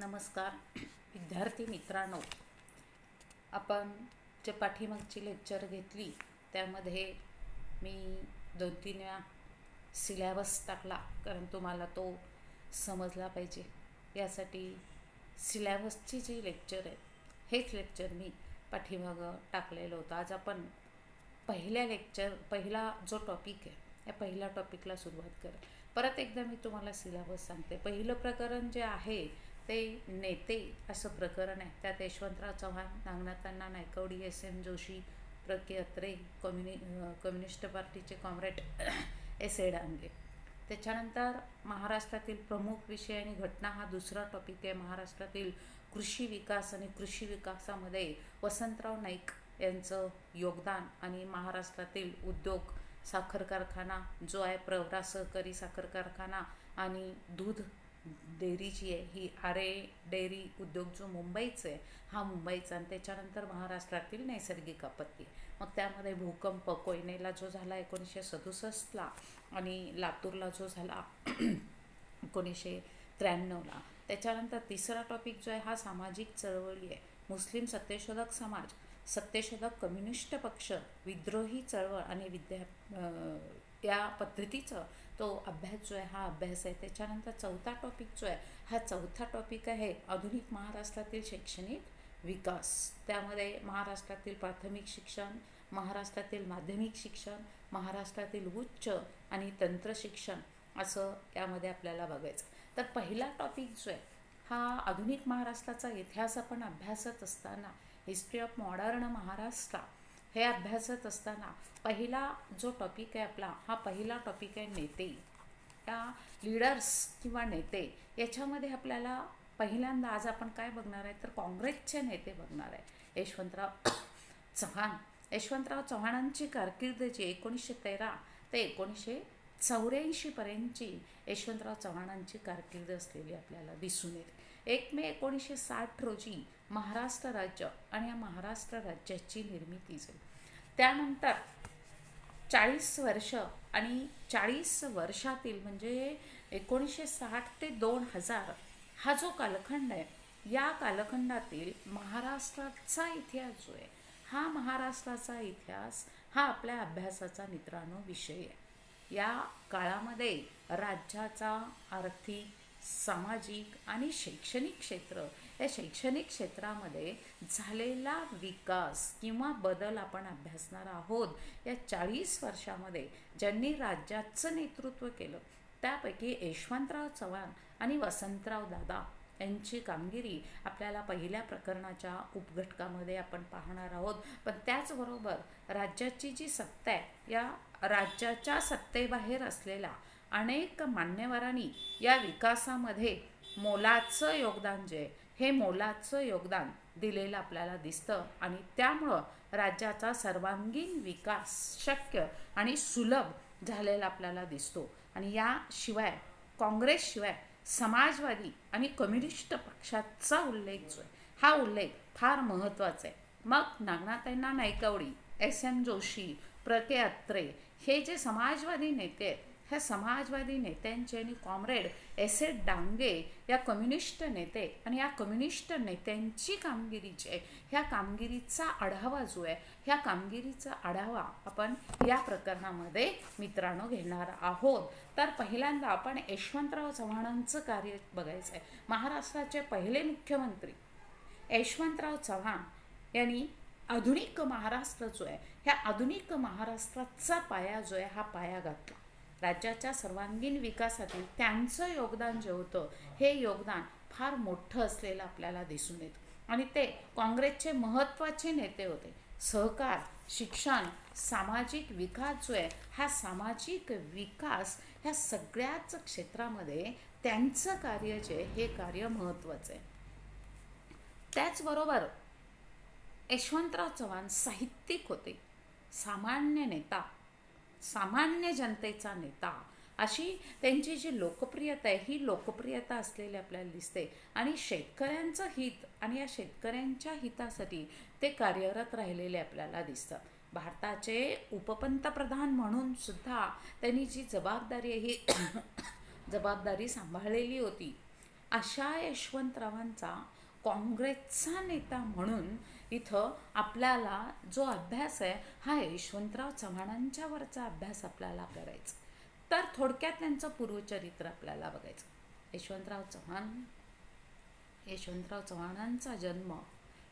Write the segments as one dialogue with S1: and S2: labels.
S1: नमस्कार विद्यार्थी मित्रांनो, आपण जे पाठीमागची लेक्चर घेतली त्यामध्ये मी 2-3 वेळा सिलॅबस टाकला, कारण तुम्हाला तो समजला पाहिजे यासाठी सिलॅबसची जी लेक्चर आहे हेच लेक्चर मी पाठीमागं टाकलेलं होतं. आज आपण पहिला जो टॉपिक आहे या पहिल्या टॉपिकला सुरुवात कर. परत एकदा मी तुम्हाला सिलॅबस सांगते. पहिलं प्रकरण जे आहे ते नेते असं प्रकरण आहे. त्यात यशवंतराव चव्हाण, नागनाथअण्णा नायकवडी, एस.एम. जोशी, प्र के अत्रे, कम्युनिस्ट पार्टीचे कॉम्रेड एस.ए. डांगे. त्याच्यानंतर महाराष्ट्रातील प्रमुख विषय आणि घटना हा दुसरा टॉपिक आहे. महाराष्ट्रातील कृषी विकास आणि कृषी विकासामध्ये वसंतराव नाईक यांचं योगदान आणि महाराष्ट्रातील उद्योग, साखर कारखाना जो आहे प्रवरा सहकारी साखर कारखाना आणि दूध डेअरी जी आहे ही आरे डेअरी उद्योग जो मुंबईचा आहे हा मुंबईचा. आणि त्याच्यानंतर महाराष्ट्रातील नैसर्गिक आपत्ती, मग त्यामध्ये भूकंप कोयनेला जो झाला 1967ला आणि लातूरला जो झाला 1993ला. त्याच्यानंतर तिसरा टॉपिक जो आहे हा सामाजिक चळवळी आहे. मुस्लिम सत्यशोधक समाज, सत्यशोधक कम्युनिस्ट पक्ष, विद्रोही चळवळ आणि या पद्धतीचं तो अभ्यास जो आहे हा अभ्यास आहे. त्याच्यानंतर चौथा टॉपिक जो आहे हा चौथा टॉपिक आहे आधुनिक महाराष्ट्रातील शैक्षणिक विकास. त्यामध्ये महाराष्ट्रातील प्राथमिक शिक्षण, महाराष्ट्रातील माध्यमिक शिक्षण, महाराष्ट्रातील उच्च आणि तंत्र शिक्षण असं यामध्ये आपल्याला बघायचं. तर पहिला टॉपिक जो आहे हा आधुनिक महाराष्ट्राचा इतिहास आपण अभ्यासत असताना, हिस्ट्री ऑफ मॉडर्न महाराष्ट्र हे अभ्यासत असताना पहिला जो टॉपिक आहे आपला हा पहिला टॉपिक आहे नेते. या लीडर्स किंवा नेते याच्यामध्ये आपल्याला पहिल्यांदा आज आपण काय बघणार आहे तर काँग्रेसचे नेते बघणार आहे. यशवंतराव चव्हाणांची कारकीर्द जी 1913 ते 1984 पर्यंतची यशवंतराव चव्हाणांची कारकीर्द असलेली आपल्याला दिसून येते. 1 मे 1960 रोजी महाराष्ट्र राज्य आणि या महाराष्ट्र राज्याची निर्मिती झाली. त्यानंतर 40 वर्ष आणि 40 वर्षातील म्हणजे 1960 ते 2000 हा जो कालखंड आहे या कालखंडातील महाराष्ट्राचा इतिहास जो आहे हा महाराष्ट्राचा इतिहास हा आपल्या अभ्यासाचा मित्रांनो विषय आहे. या काळामध्ये राज्याचा आर्थिक, सामाजिक आणि शैक्षणिक क्षेत्र या शैक्षणिक क्षेत्रामध्ये झालेला विकास किंवा बदल आपण अभ्यासणार आहोत. या 40 वर्षामध्ये ज्यांनी राज्याचं नेतृत्व केलं त्यापैकी यशवंतराव चव्हाण आणि वसंतराव दादा यांची कामगिरी आपल्याला पहिल्या प्रकरणाच्या उपघटकामध्ये आपण पाहणार आहोत. पण त्याचबरोबर राज्याची जी सत्ता आहे या राज्याच्या सत्तेबाहेर असलेल्या अनेक मान्यवरांनी या विकासामध्ये मोलाचं योगदान जे आहे हे मोलाचं योगदान दिलेलं आपल्याला दिसतं आणि त्यामुळं राज्याचा सर्वांगीण विकास शक्य आणि सुलभ झालेला आपल्याला दिसतो. आणि याशिवाय काँग्रेसशिवाय समाजवादी आणि कम्युनिस्ट पक्षाचा उल्लेख जो आहे हा उल्लेख फार महत्त्वाचा आहे. मग नागनाथअण्णा नायकवडी, एस.एम. जोशी, प्र के अत्रे हे जे समाजवादी नेते आहेत ह्या समाजवादी नेत्यांचे आणि कॉम्रेड एस.ए. डांगे या कम्युनिस्ट नेते आणि या कम्युनिस्ट नेत्यांची कामगिरी जी आहे ह्या कामगिरीचा आढावा जो आहे ह्या कामगिरीचा आढावा आपण या प्रकरणामध्ये मित्रांनो घेणार आहोत. तर पहिल्यांदा आपण यशवंतराव चव्हाणांचं कार्य बघायचं आहे. महाराष्ट्राचे पहिले मुख्यमंत्री यशवंतराव चव्हाण यांनी आधुनिक महाराष्ट्र जो आहे ह्या आधुनिक महाराष्ट्राचा पाया जो आहे हा पाया घातला. राज्याच्या सर्वांगीण विकासातील त्यांचं योगदान जे होतं हे योगदान फार मोठं असलेलं आपल्याला दिसून येतं आणि ते काँग्रेसचे महत्त्वाचे नेते होते. सहकार, शिक्षण, सामाजिक विकास जो आहे हा सामाजिक विकास ह्या सगळ्याच क्षेत्रामध्ये त्यांचं कार्य जे हे कार्य महत्त्वाचं आहे. त्याचबरोबर यशवंतराव चव्हाण साहित्यिक होते, सामान्य नेता, सामान्य जनतेचा नेता अशी त्यांची जी लोकप्रियता आहे ही लोकप्रियता असलेली आपल्याला दिसते. आणि शेतकऱ्यांचं हित आणि या शेतकऱ्यांच्या हितासाठी ते कार्यरत राहिलेले आपल्याला दिसतात. भारताचे उपपंतप्रधान म्हणून सुद्धा त्यांनी जी जबाबदारी आहे ही जबाबदारी सांभाळलेली होती. अशा यशवंतरावांचा काँग्रेसचा नेता म्हणून इथं आपल्याला जो अभ्यास आहे हा यशवंतराव चव्हाणांच्यावरचा अभ्यास आपल्याला करायचा. तर थोडक्यात त्यांचं पूर्वचरित्र आपल्याला बघायचं. यशवंतराव चव्हाणांचा जन्म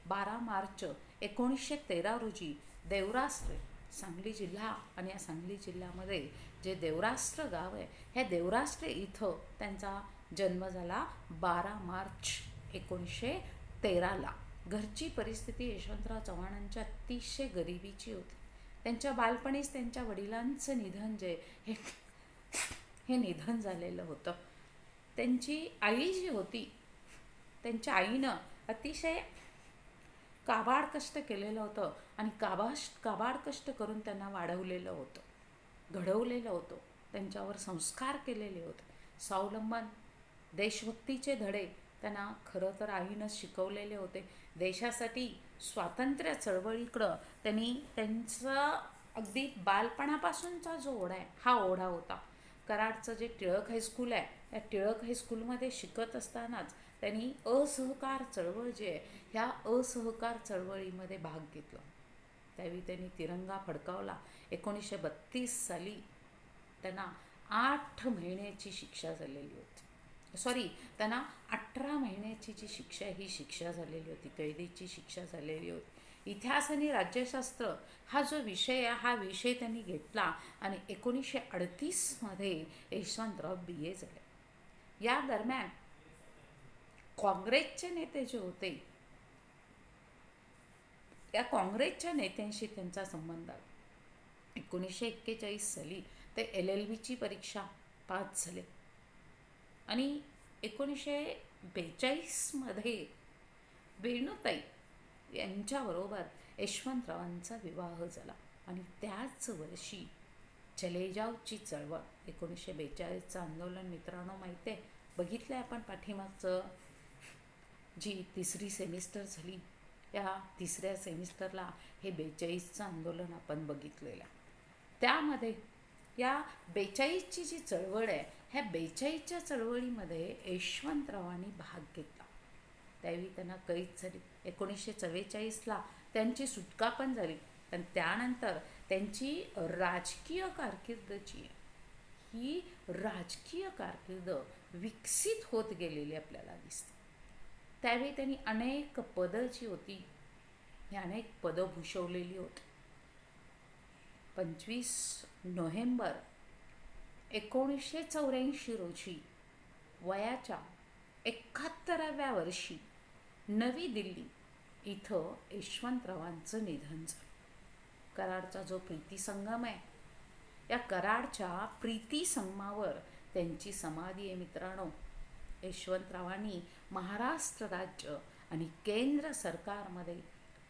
S1: 12 मार्च 1913 रोजी देवराष्ट्र, सांगली जिल्हा, आणि या सांगली जिल्ह्यामध्ये जे देवराष्ट्र गाव आहे ह्या देवराष्ट्र इथं त्यांचा जन्म झाला 12 मार्च 1913ला. घरची परिस्थिती यशवंतराव चव्हाणांच्या अतिशय गरिबीची होती. त्यांच्या बालपणीच त्यांच्या वडिलांचं निधन जे हे निधन झालेलं होतं. त्यांची आई जी होती त्यांच्या आईनं अतिशय काबाड कष्ट केलेलं होतं आणि काबाड कष्ट करून त्यांना वाढवलेलं होतं, घडवलेलं होतं, त्यांच्यावर संस्कार केलेले होते. स्वावलंबन, देशभक्तीचे धडे त्यांना खरं तर आईनं शिकवलेले होते. देशासाठी स्वातंत्र्य चळवळीकडं त्यांनी त्यांचा अगदी बालपणापासूनचा जो ओढा आहे हा ओढा होता. कराडचं जे टिळक हायस्कूल आहे त्या टिळक हायस्कूलमध्ये शिकत असतानाच त्यांनी असहकार चळवळ जे आहे ह्या असहकार चळवळीमध्ये भाग घेतला. त्यावेळी त्यांनी तिरंगा फडकावला. 1932 साली त्यांना 8 महिन्याची शिक्षा झालेली होती. त्यांना 18 महिन्याची जी शिक्षा ही शिक्षा झालेली होती, कैदेची शिक्षा झालेली होती. इतिहास आणि राज्यशास्त्र हा जो विषय आहे हा विषय त्यांनी घेतला आणि 1938मध्ये यशवंतराव BA झाले. या दरम्यान काँग्रेसचे नेते जे होते या काँग्रेसच्या नेत्यांशी त्यांचा संबंध आला. 1941 साली ते LLBची परीक्षा पास झाले आणि 1942मध्ये वेणुताई यांच्याबरोबर यशवंतरावांचा विवाह झाला आणि त्याच वर्षी चले जावची चळवळ 1942चं आंदोलन मित्रांनो माहिती आहे, बघितलं आहे आपण पाठीमागचं जी 3री सेमिस्टर झाली या 3ऱ्या सेमिस्टरला हे 42चं आंदोलन आपण बघितलेलं. त्यामध्ये या 42ची जी चळवळ आहे ह्या 42च्या चळवळीमध्ये यशवंतरावांनी भाग घेतला. त्यावेळी त्यांना कैद झाली. 1944ला त्यांची सुटका पण झाली. पण त्यानंतर त्यांची राजकीय कारकीर्द जी आहे ही राजकीय कारकीर्द विकसित होत गेलेली आपल्याला दिसते. त्यावेळी त्यांनी अनेक पदं जी होती ही अनेक पदं भूषवलेली होती. 25 नोव्हेंबर 1984 रोजी वयाच्या 71व्या वर्षी नवी दिल्ली इथं यशवंतरावांचं निधन झालं. कराडचा जो प्रीती संगम आहे या कराडच्या प्रीती संगमावर त्यांची समाधी आहे मित्रांनो. यशवंतरावांनी महाराष्ट्र राज्य आणि केंद्र सरकारमध्ये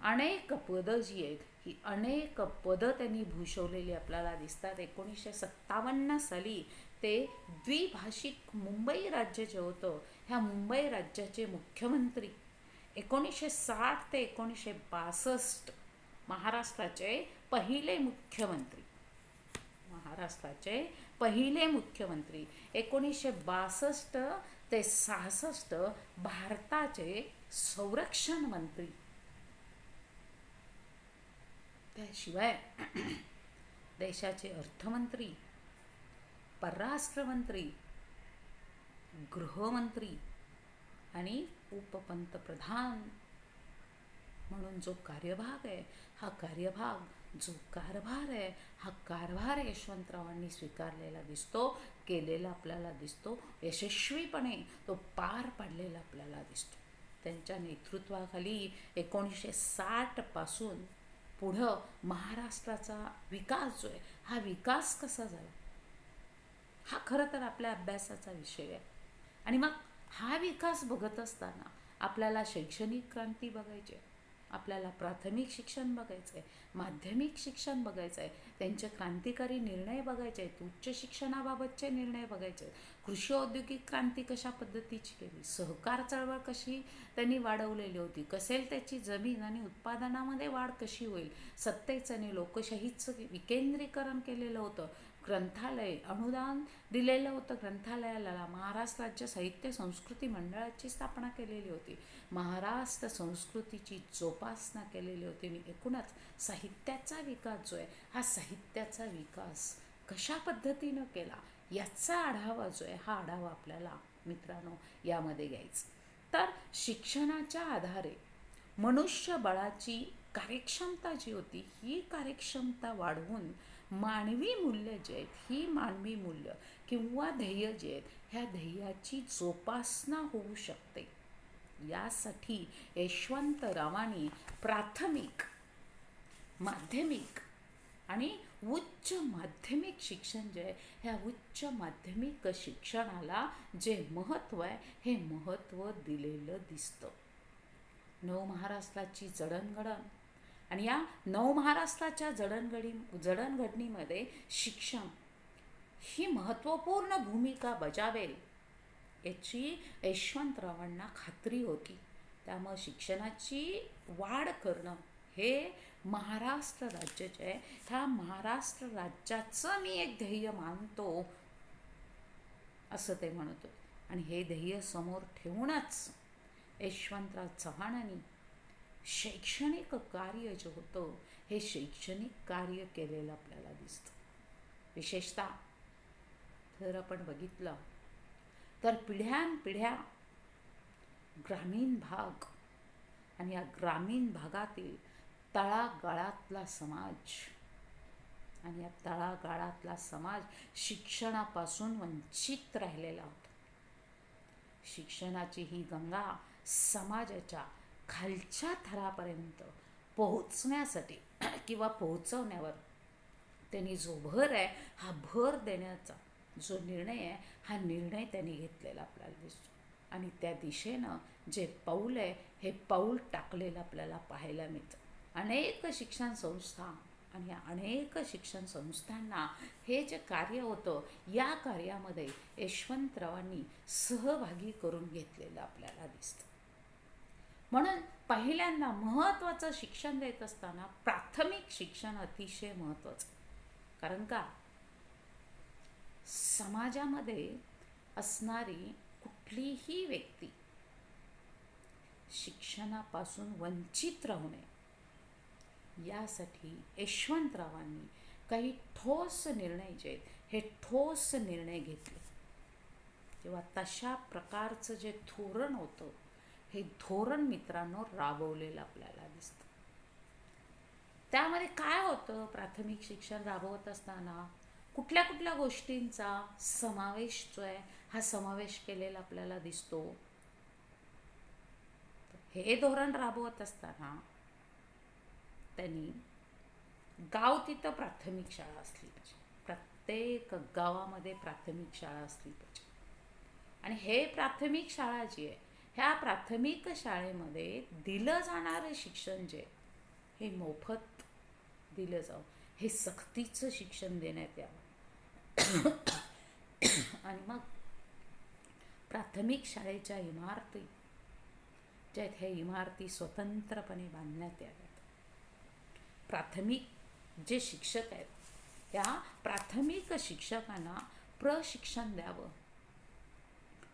S1: अनेक पदं जी आहेत ही अनेक पदं त्यांनी भूषवलेली आपल्याला दिसतात. 1957 साली ते द्विभाषिक मुंबई राज्य जे होतं ह्या मुंबई राज्याचे मुख्यमंत्री. 1960 ते 1962 महाराष्ट्राचे पहिले मुख्यमंत्री. 1962 ते 66 भारताचे संरक्षण मंत्री. त्याशिवाय देशाचे अर्थमंत्री, परराष्ट्रमंत्री, गृहमंत्री आणि उपपंतप्रधान म्हणून जो कार्यभाग आहे हा कारभार यशवंतरावांनी स्वीकारलेला दिसतो, केलेला आपल्याला दिसतो, यशस्वीपणे तो पार पाडलेला आपल्याला दिसतो. त्यांच्या नेतृत्वाखाली 1960 पासून पुढं महाराष्ट्राचा विकास जो आहे हा विकास कसा झाला हा खरं तर आपल्या अभ्यासाचा विषय आहे. आणि मग हा विकास बघत असताना आपल्याला शैक्षणिक क्रांती बघायची आहे, आपल्याला प्राथमिक शिक्षण बघायचं आहे, माध्यमिक शिक्षण बघायचं आहे, त्यांचे क्रांतिकारी निर्णय बघायचे आहेत, उच्च शिक्षणाबाबतचे निर्णय बघायचे आहेत, कृषी औद्योगिक क्रांती कशा पद्धतीची केली, सहकार चळवळ कशी त्यांनी वाढवलेली होती, कसेल त्याची जमीन आणि उत्पादनामध्ये वाढ कशी होईल, सत्तेचं आणि लोकशाहीचं विकेंद्रीकरण केलेलं होतं, ग्रंथालय अनुदान दिलेलं होतं ग्रंथालयाला. महाराष्ट्र राज्य साहित्य संस्कृती मंडळाची स्थापना केलेली होती. महाराष्ट्र संस्कृतीची जोपासना केलेली होती. आणि एकूणच साहित्याचा विकास जो आहे, हा साहित्याचा विकास कशा पद्धतीनं केला याचा आढावा जो आहे, हा आढावा आपल्याला मित्रांनो यामध्ये घ्यायचा. तर शिक्षणाच्या आधारे मनुष्यबळाची कार्यक्षमता जी होती, ही कार्यक्षमता वाढवून मानवी मूल्य जे आहेत, ही मानवी मूल्य किंवा ध्येय जे आहेत, ह्या ध्येयाची जोपासना होऊ शकते. यासाठी यशवंतरावांनी प्राथमिक, माध्यमिक आणि उच्च माध्यमिक शिक्षण जे आहे, ह्या उच्च माध्यमिक शिक्षणाला जे महत्त्व आहे, हे महत्त्व दिलेलं दिसतं. नवमहाराष्ट्राची जडणघडण आणि या नवमहाराष्ट्राच्या जडणघडणीमध्ये शिक्षण ही महत्त्वपूर्ण भूमिका बजावेल याची यशवंतरावांना खात्री होती. त्यामुळे शिक्षणाची वाढ करणं हे महाराष्ट्र राज्य जे आहे, ह्या महाराष्ट्र राज्याचं मी एक ध्येय मानतो असं ते म्हणत होते. आणि हे ध्येय समोर ठेवूनच यशवंतराव चव्हाणांनी शैक्षणिक कार्य जे होतं, हे शैक्षणिक कार्य केलेलं आपल्याला दिसतं. विशेषतः जर आपण बघितलं तर पिढ्यानपिढ्या ग्रामीण भाग आणि या ग्रामीण भागातील तळागाळातला समाज आणि या तळागाळातला समाज शिक्षणापासून वंचित राहिलेला होता. शिक्षणाची ही गंगा समाजाच्या खालच्या थरापर्यंत पोहोचण्यासाठी किंवा पोहोचवण्यावर त्यांनी जो भर आहे, हा भर देण्याचा जो निर्णय आहे, हा निर्णय त्यांनी घेतलेला आपल्याला दिसतो. आणि त्या दिशेनं जे पाऊल आहे, हे पाऊल टाकलेलं आपल्याला पाहायला मिळतं. अनेक शिक्षण संस्था आणि या अनेक शिक्षण संस्थांना हे जे कार्य होतं, या कार्यामध्ये यशवंतरावांनी सहभागी करून घेतलेलं आपल्याला दिसतं. म्हणून पहिल्यांदा महत्त्वाचं शिक्षण देत असताना प्राथमिक शिक्षण अतिशय महत्त्वाचं. कारण का, समाजामध्ये असणारी कुठलीही व्यक्ती शिक्षणापासून वंचित राहू नये यासाठी यशवंतरावांनी काही ठोस निर्णय जे आहेत, हे ठोस निर्णय घेतले. तेव्हा तशा प्रकारचं जे धोरण होतं, हे धोरण मित्रांनो राबवलेलं आपल्याला दिसतं. त्यामध्ये काय होतं, प्राथमिक शिक्षण राबवत असताना कुठल्या कुठल्या गोष्टींचा समावेश जो आहे, हा समावेश केलेला आपल्याला दिसतो. हे धोरण राबवत असताना त्यांनी गाव तिथं प्राथमिक शाळा असली पाहिजे. प्रत्येक गावामध्ये प्राथमिक शाळा असली पाहिजे. आणि हे प्राथमिक शाळा जी आहे, ह्या प्राथमिक शाळेमध्ये दिलं जाणारं शिक्षण जे हे मोफत दिलं जावं, हे सक्तीचं शिक्षण देण्यात यावं. आणि मग प्राथमिक शाळेच्या इमारती ज्या आहेत, ह्या इमारती स्वतंत्रपणे बांधण्यात याव्यात. प्राथमिक जे शिक्षक आहेत, त्या प्राथमिक शिक्षकांना प्रशिक्षण द्यावं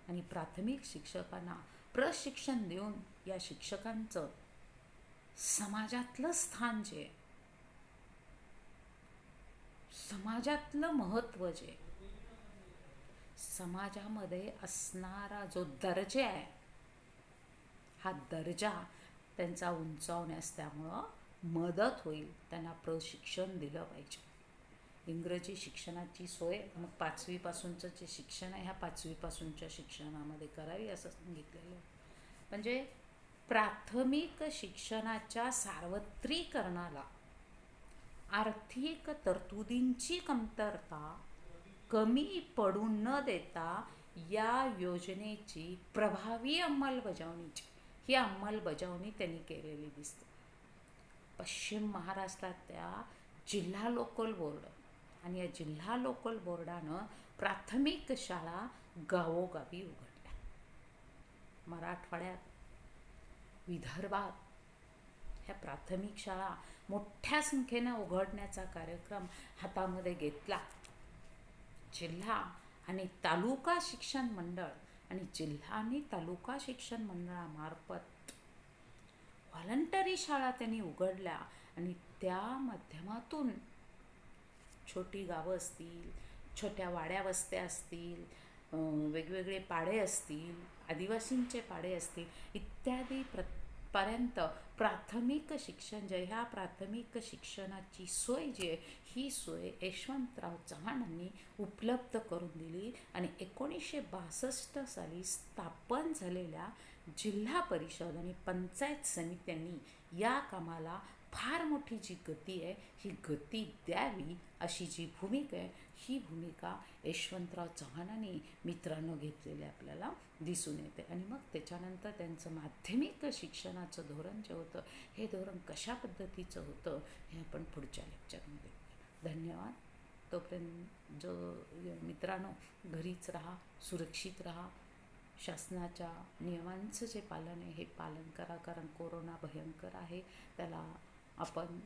S1: आणि प्राथमिक शिक्षकांना प्रशिक्षण देऊन या शिक्षकांचं समाजातलं स्थान जे, समाजातलं महत्त्व जे, समाजामध्ये असणारा जो दर्जा आहे, हा दर्जा त्यांचा उंचावण्यास त्यामुळं मदत होईल. त्यांना प्रशिक्षण दिलं पाहिजे. इंग्रजी शिक्षणाची सोय मग 5वी पासूनचं जे शिक्षण आहे, ह्या 5वी पासूनच्या शिक्षणामध्ये करावी असं सांगितलेलं. म्हणजे प्राथमिक शिक्षणाच्या सार्वत्रिकरणाला आर्थिक तरतुदींची कमतरता कमी पडू न देता या योजनेची प्रभावी अंमलबजावणीची ही अंमलबजावणी त्यांनी केलेली दिसते. पश्चिम महाराष्ट्रातल्या जिल्हा लोकल बोर्ड आणि या जिल्हा लोकल बोर्डानं प्राथमिक शाळा गावोगावी उघडल्या. मराठवाड्यात, विदर्भात ह्या प्राथमिक शाळा मोठ्या संख्येनं उघडण्याचा कार्यक्रम हातामध्ये घेतला. जिल्हा आणि तालुका शिक्षण मंडळ आणि जिल्हा आणि तालुका शिक्षण मंडळामार्फत व्हॉलंटरी शाळा त्यांनी उघडल्या आणि त्या माध्यमातून छोटी गावं असतील, छोट्या वाड्या वस्त्या असतील, वेगवेगळे पाडे असतील, आदिवासींचे पाडे असतील इत्यादी पर्यंत प्राथमिक शिक्षण जे ह्या प्राथमिक शिक्षणाची सोय जी आहे ही सोय यशवंतराव चव्हाणांनी उपलब्ध करून दिली आणि 1962 साली स्थापन झालेल्या जिल्हा परिषद आणि पंचायत समित्यांनी या कामाला फार मोठी जी गती आहे ही गती द्यावी अशी जी भूमिका आहे ही भूमिका यशवंतराव चव्हाणांनी मित्रांनो घेतलेली आपल्याला दिसून येते. आणि मग त्याच्यानंतर त्यांचं माध्यमिक शिक्षणाचं धोरण जे होतं हे धोरण कशा पद्धतीचं होतं हे आपण पुढच्या लेक्चरमध्ये बघूया. धन्यवाद. तोपर्यंत जो मित्रांनो घरीच राहा, सुरक्षित राहा, शासनाच्या नियमांचं जे पालन आहे हे पालन करा, कारण कोरोना भयंकर आहे. त्याला आपण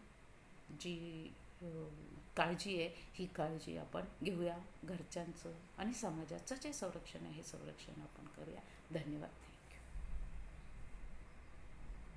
S1: जी काळजी आहे ही काळजी आपण घेऊया. घरच्यांचं आणि समाजाचं जे संरक्षण आहे हे संरक्षण आपण करूया. धन्यवाद.